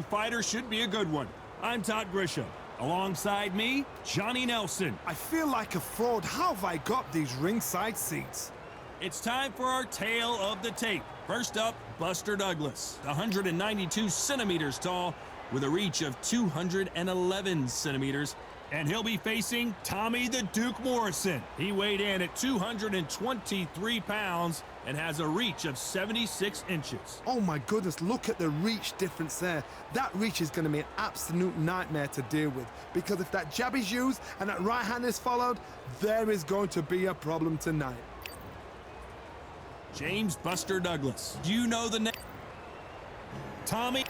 Fighter should be a good one. I'm Todd Grisham. Alongside me, Johnny Nelson. I feel like a fraud. How have I got these ringside seats? It's time for our tale of the tape. First up, Buster Douglas, 192 centimeters tall with a reach of 211 centimeters. And he'll be facing Tommy the Duke Morrison. He weighed in at 223 pounds and has a reach of 76 inches. Oh my goodness, look at the reach difference there. That reach is going to be an absolute nightmare to deal with, because if that jab is used and that right hand is followed, there is going to be a problem tonight. James Buster Douglas. Do you know the name? Tommy.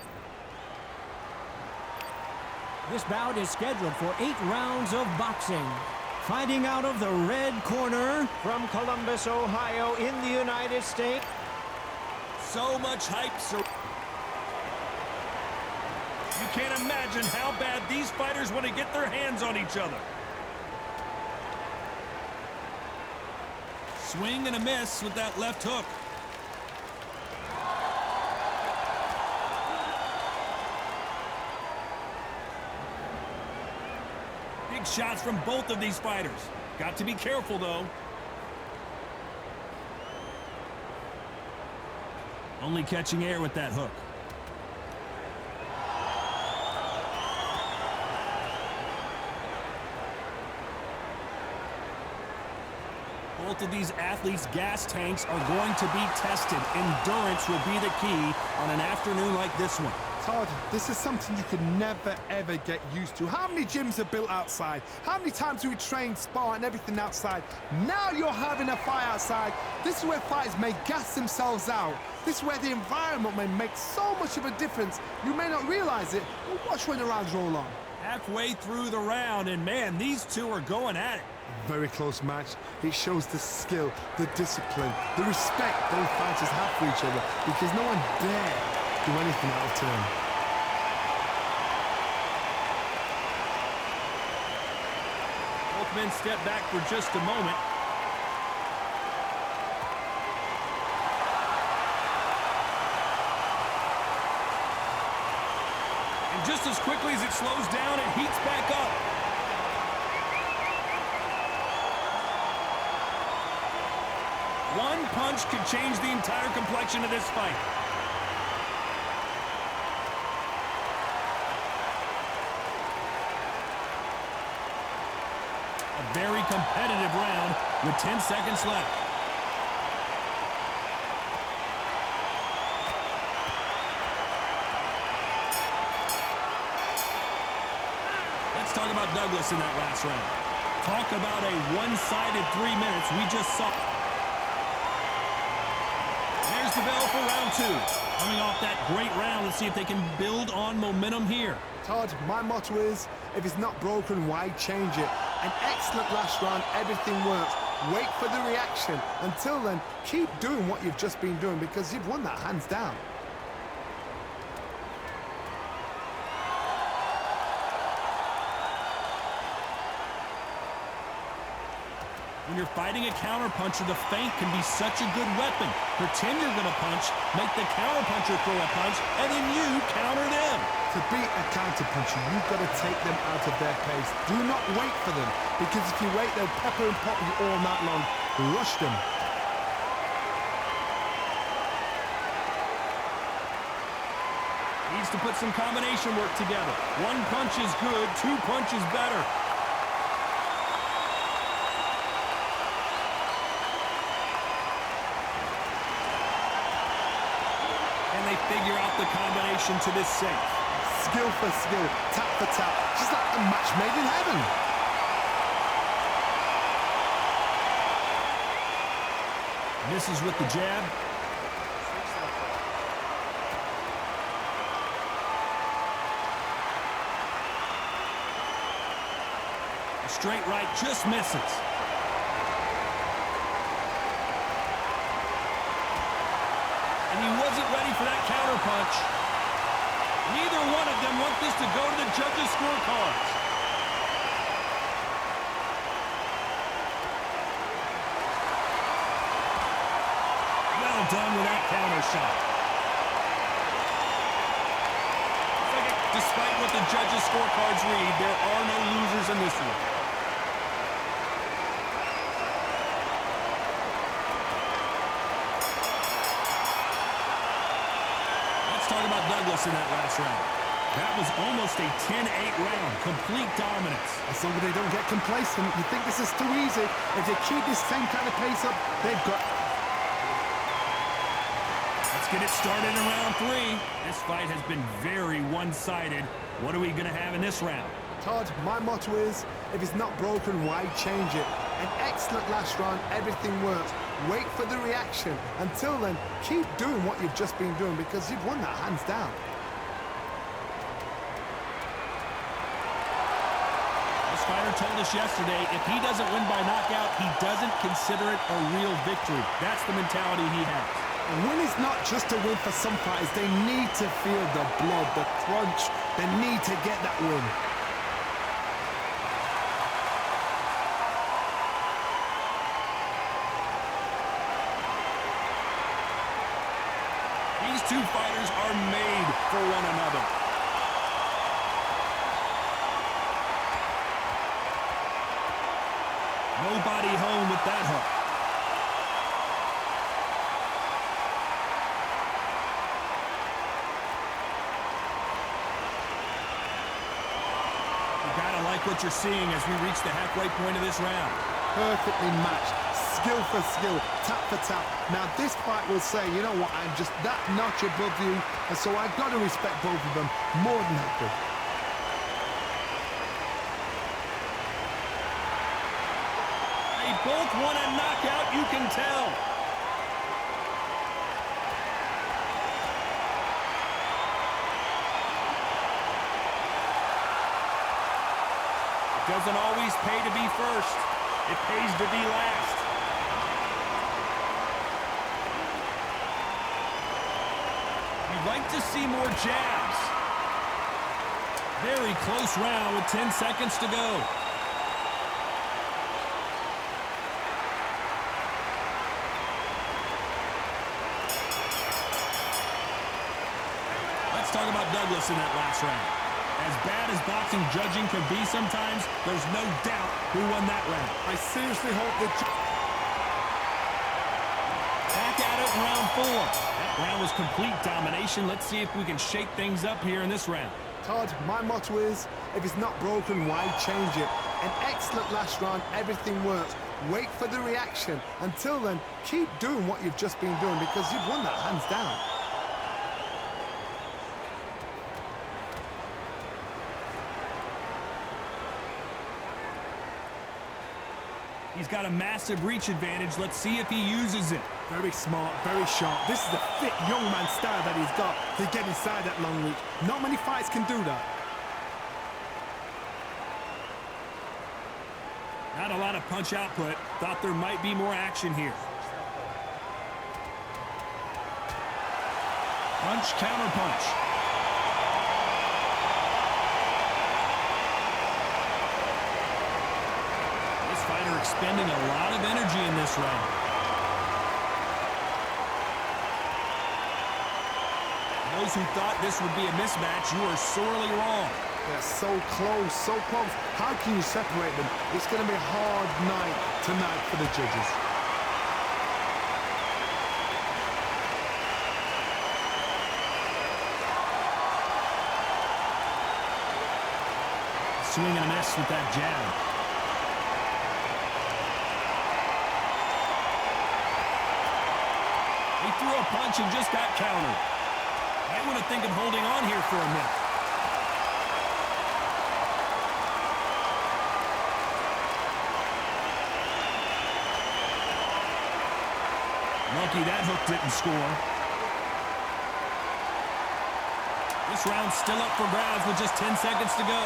This bout is scheduled for 8 rounds of boxing. Fighting out of the red corner, from Columbus, Ohio, in the United States. So much hype. You can't imagine how bad these fighters want to get their hands on each other. Swing and a miss with that left hook. Big shots from both of these fighters. Got to be careful, though. Only catching air with that hook. Both of these athletes' gas tanks are going to be tested. Endurance will be the key on an afternoon like this one. Todd, this is something you could never, ever get used to. How many gyms are built outside? How many times do we train, spar, and everything outside? Now you're having a fight outside. This is where fighters may gas themselves out. This is where the environment may make so much of a difference. You may not realize it, but watch when the rounds roll on. Halfway through the round, and man, these two are going at it. Very close match. It shows the skill, the discipline, the respect both fighters have for each other, because no one dare do anything out of turn. Both men step back for just a moment. And just as quickly as it slows down, it heats back up. One punch could change the entire complexion of this fight. A very competitive round with 10 seconds left. Let's talk about Douglas in that last round. Talk about a one-sided 3 minutes we just saw. There's the bell for round 2. Coming off that great round, let's see if they can build on momentum here. Todd, my motto is, if it's not broken, why change it? An excellent last round, everything works. Wait for the reaction. Until then, keep doing what you've just been doing, because you've won that hands down. When you're fighting a counterpuncher, the feint can be such a good weapon. Pretend you're going to punch, make the counterpuncher throw a punch, and then you counter them. To beat a counterpuncher, you've got to take them out of their pace. Do not wait for them, because if you wait, they'll pepper and pop you all night long. Rush them. Needs to put some combination work together. One punch is good, 2 punches better. They figure out the combination to this safe. Skill for skill, tap for tap, just like a match made in heaven. Misses with the jab. A straight right just misses. And he wasn't ready for that counter punch. Neither one of them want this to go to the judges' scorecards. Well done with that counter shot. It's like Despite what the judges' scorecards read, there are no losers in this one. Let's talk about Douglas in that last round. That was almost a 10-8 round. Complete dominance. As long as they don't get complacent, you think this is too easy. If they keep this same kind of pace up, they've got... Let's get it started in round 3. This fight has been very one-sided. What are we going to have in this round? Todd, my motto is, if it's not broken, why change it? An excellent last round, everything works. Wait for the reaction. Until then, keep doing what you've just been doing because you've won that hands down. This fighter told us yesterday, if he doesn't win by knockout, he doesn't consider it a real victory. That's the mentality he has. A win is not just a win for some fighters. They need to feel the blood, the crunch. They need to get that win. These two fighters are made for one another. Nobody home with that hook. You gotta like what you're seeing as we reach the halfway point of this round. Perfectly matched, skill for skill, tap for tap. Now this fight will say, you know what, I'm just that notch above you, and so I've got to respect both of them more than happy. They both want a knockout, you can tell. It doesn't always pay to be first. It pays to be last. You'd like to see more jabs. Very close round with 10 seconds to go. Let's talk about Douglas in that last round. As bad as boxing judging can be sometimes, there's no doubt who won that round. I seriously hope that... Back at it in round 4. That round was complete domination. Let's see if we can shake things up here in this round. Todd, my motto is, if it's not broken, why change it? An excellent last round, everything works. Wait for the reaction. Until then, keep doing what you've just been doing because you've won that hands down. He's got a massive reach advantage. Let's see if he uses it. Very smart, very sharp. This is a fit young man style that he's got to get inside that long reach. Not many fights can do that. Not a lot of punch output. Thought there might be more action here. Punch, counter punch. This fighter expending a lot of energy in this round. Those who thought this would be a mismatch, you are sorely wrong. They're so close, so close. How can you separate them? It's going to be a hard night tonight for the judges. Swing and a miss with that jab. He threw a punch and just got countered. I want to think of holding on here for a minute. Lucky that hook didn't score. This round's still up for grabs with just 10 seconds to go.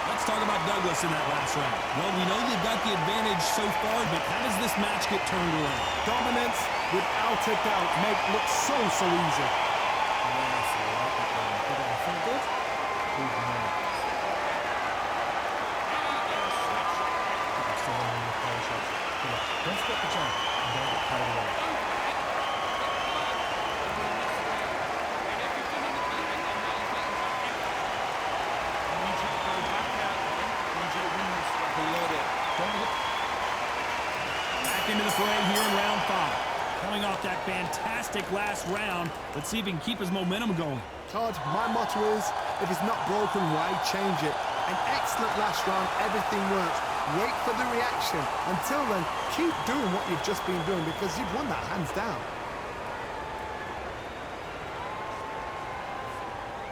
Let's talk about Douglas in that last round. Well, we know they've got the advantage so far, but how does this match get turned around? Dominance, without a doubt, make it look so easy. Don't skip the jump and don't get carried away. Back into the fray here in round 5. Coming off that fantastic last round, let's see if he can keep his momentum going. Todd, my motto is, if it's not broken, why change it? An excellent last round, everything works. Wait for the reaction. Until then, keep doing what you've just been doing because you've won that hands down.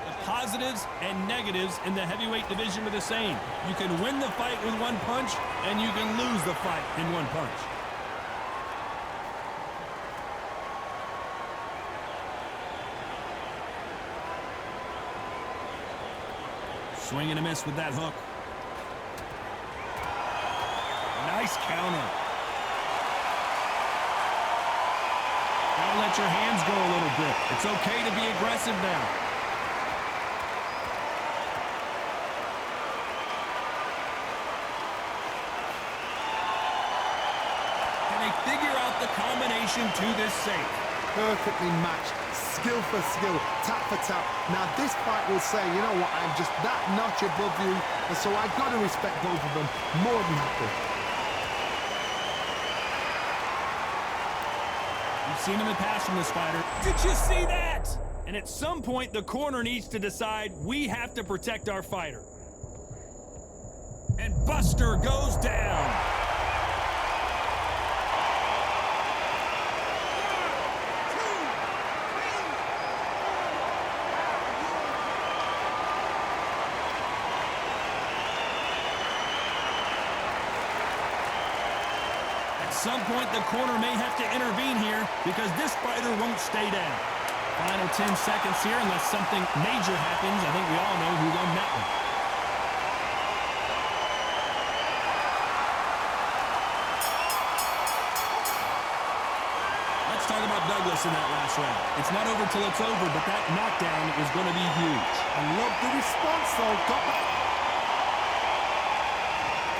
The positives and negatives in the heavyweight division are the same. You can win the fight with one punch, and you can lose the fight in one punch. Swing and a miss with that hook. Nice counter. Gotta let your hands go a little bit. It's okay to be aggressive now. Can they figure out the combination to this safe? Perfectly matched, skill for skill, tap for tap. Now this fight will say, you know what, I'm just that notch above you, and so I've got to respect both of them more than happy. You've seen him in pass from this fighter. Did you see that? And at some point, the corner needs to decide we have to protect our fighter. And Buster goes down. At some point, the corner may have to intervene here because this fighter won't stay down. Final 10 seconds here, unless something major happens. I think we all know who won that one. Let's talk about Douglas in that last round. It's not over till it's over, but that knockdown is going to be huge. I love the response, though. Got that.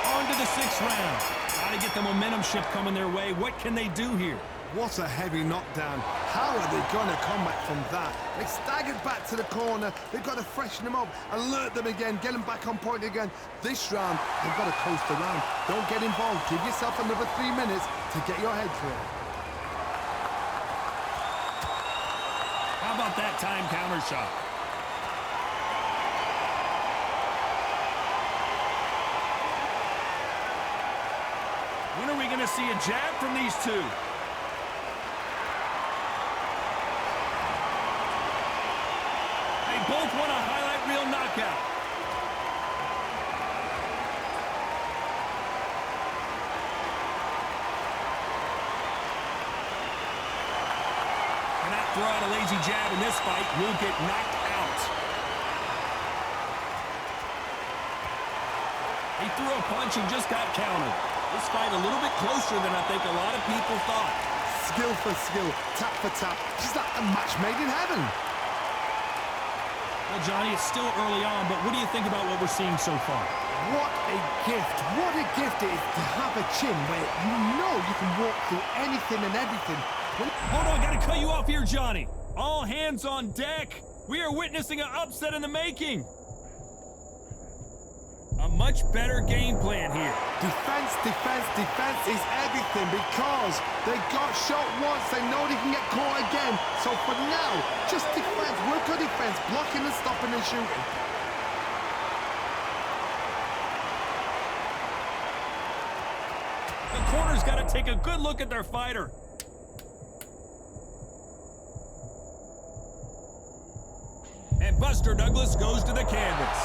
On to the 6th round. Got to get the momentum shift coming their way. What can they do here? What a heavy knockdown. How are they going to come back from that? They staggered back to the corner. They've got to freshen them up, alert them again, get them back on point again. This round, they've got to coast around. Don't get involved. Give yourself another 3 minutes to get your head clear. How about that time counter shot? When are we going to see a jab from these two? They both want a highlight reel knockout. Cannot throw out a lazy jab in this fight. Will get knocked out. He threw a punch and just got countered. This fight a little bit closer than I think a lot of people thought. Skill for skill, tap for tap. Just like a match made in heaven. Well, Johnny, it's still early on, but what do you think about what we're seeing so far? What a gift. What a gift it is to have a chin where you know you can walk through anything and everything. Hold on, I gotta cut you off here, Johnny. All hands on deck. We are witnessing an upset in the making. A much better game plan here. Defense, defense, defense is everything because they got shot once. They know they can get caught again. So for now, just defense. Work on defense, blocking and stopping and shooting. The corner's got to take a good look at their fighter. And Buster Douglas goes to the canvas.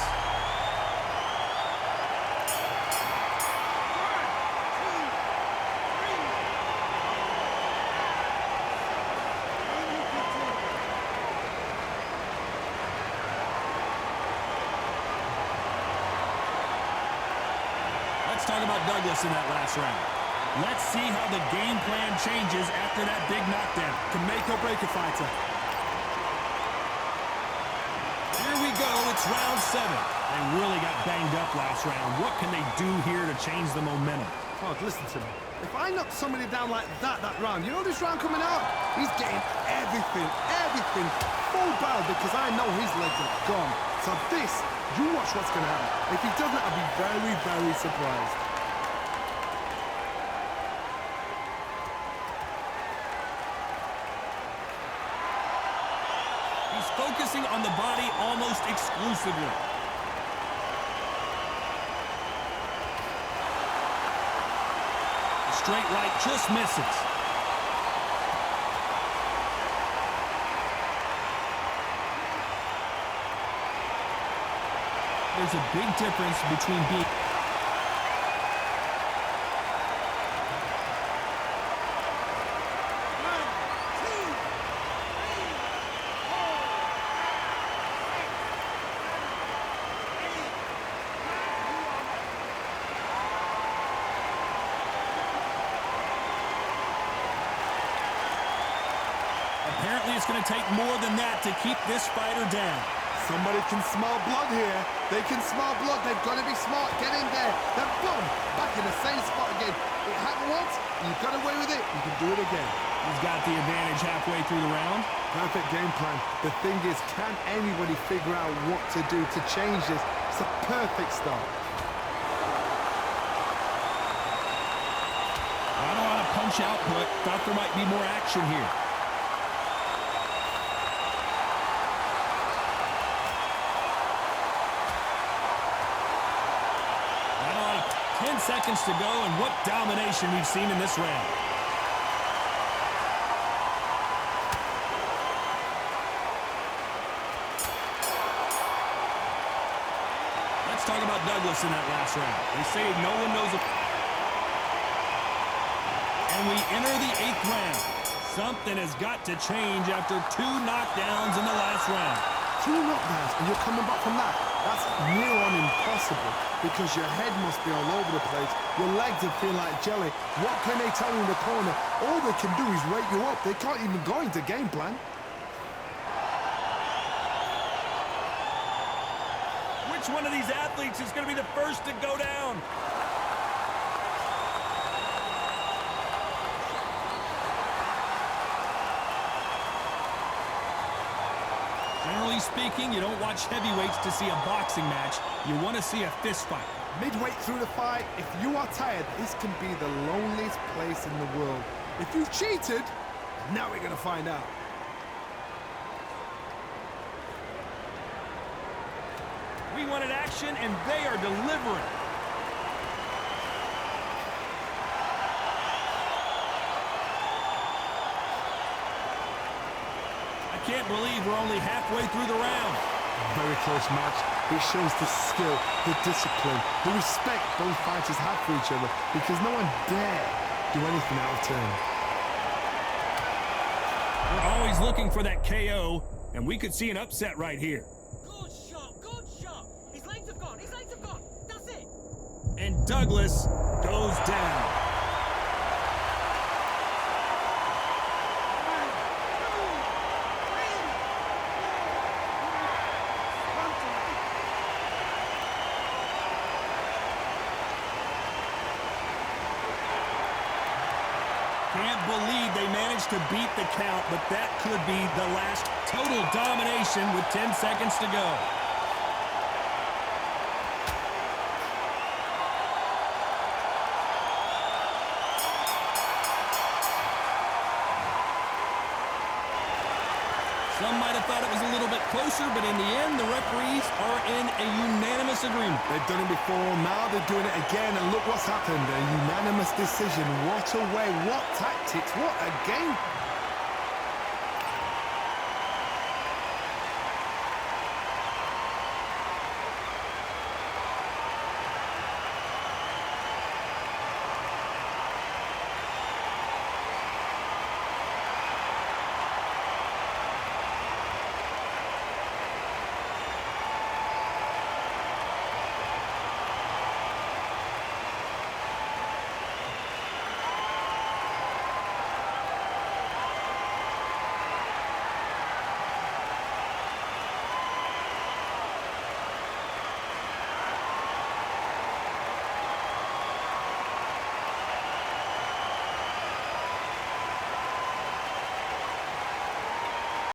Let's talk about Douglas in that last round. Let's see how the game plan changes after that big knockdown. Can make or break a fighter. Here we go, it's round 7. They really got banged up last round. What can they do here to change the momentum? Oh, listen to me. If I knock somebody down like that round, you know this round coming out? He's getting everything full barrel because I know his legs are gone. So this, you watch what's going to happen. If he doesn't, I'll be very, very surprised. He's focusing on the body almost exclusively. The straight right just misses. There's a big difference between being... Apparently, it's going to take more than that to keep this fighter down. Somebody can smell blood here. They can smell blood. They've got to be smart. Get in there. Then boom, back in the same spot again. It happened once. You got away with it. You can do it again. He's got the advantage halfway through the round. Perfect game plan. The thing is, can anybody figure out what to do to change this? It's a perfect start. Not a lot of punch output. Thought there might be more action here. Not a lot of 10 seconds to go, and what domination we've seen in this round. Let's talk about Douglas in that last round. They say no one knows it. And we enter the 8th round. Something has got to change after 2 knockdowns in the last round. 2 knockdowns and you're coming back from that. That's near on impossible because your head must be all over the place. Your legs are feeling like jelly. What can they tell you in the corner? All they can do is wake you up. They can't even go into game plan. Which one of these athletes is going to be the first to go down? Generally speaking, you don't watch heavyweights to see a boxing match. You want to see a fist fight. Midway through the fight, if you are tired, this can be the loneliest place in the world. If you've cheated, now we're going to find out. We wanted action, and they are delivering. I can't believe we're only halfway through the round. Very close match. It shows the skill, the discipline, the respect both fighters have for each other because no one dare do anything out of turn. We're always looking for that KO, and we could see an upset right here. Good shot, good shot. His legs have gone, his legs have gone. That's it. And Douglas goes down. Can't believe they managed to beat the count, but that could be the last total domination with 10 seconds to go. Some might have thought it was a little bit closer, but in the end, the referees are in a unanimous agreement. They've done it before, now they're doing it again, and look what's happened. A unanimous decision. What a way, what tactics, what a game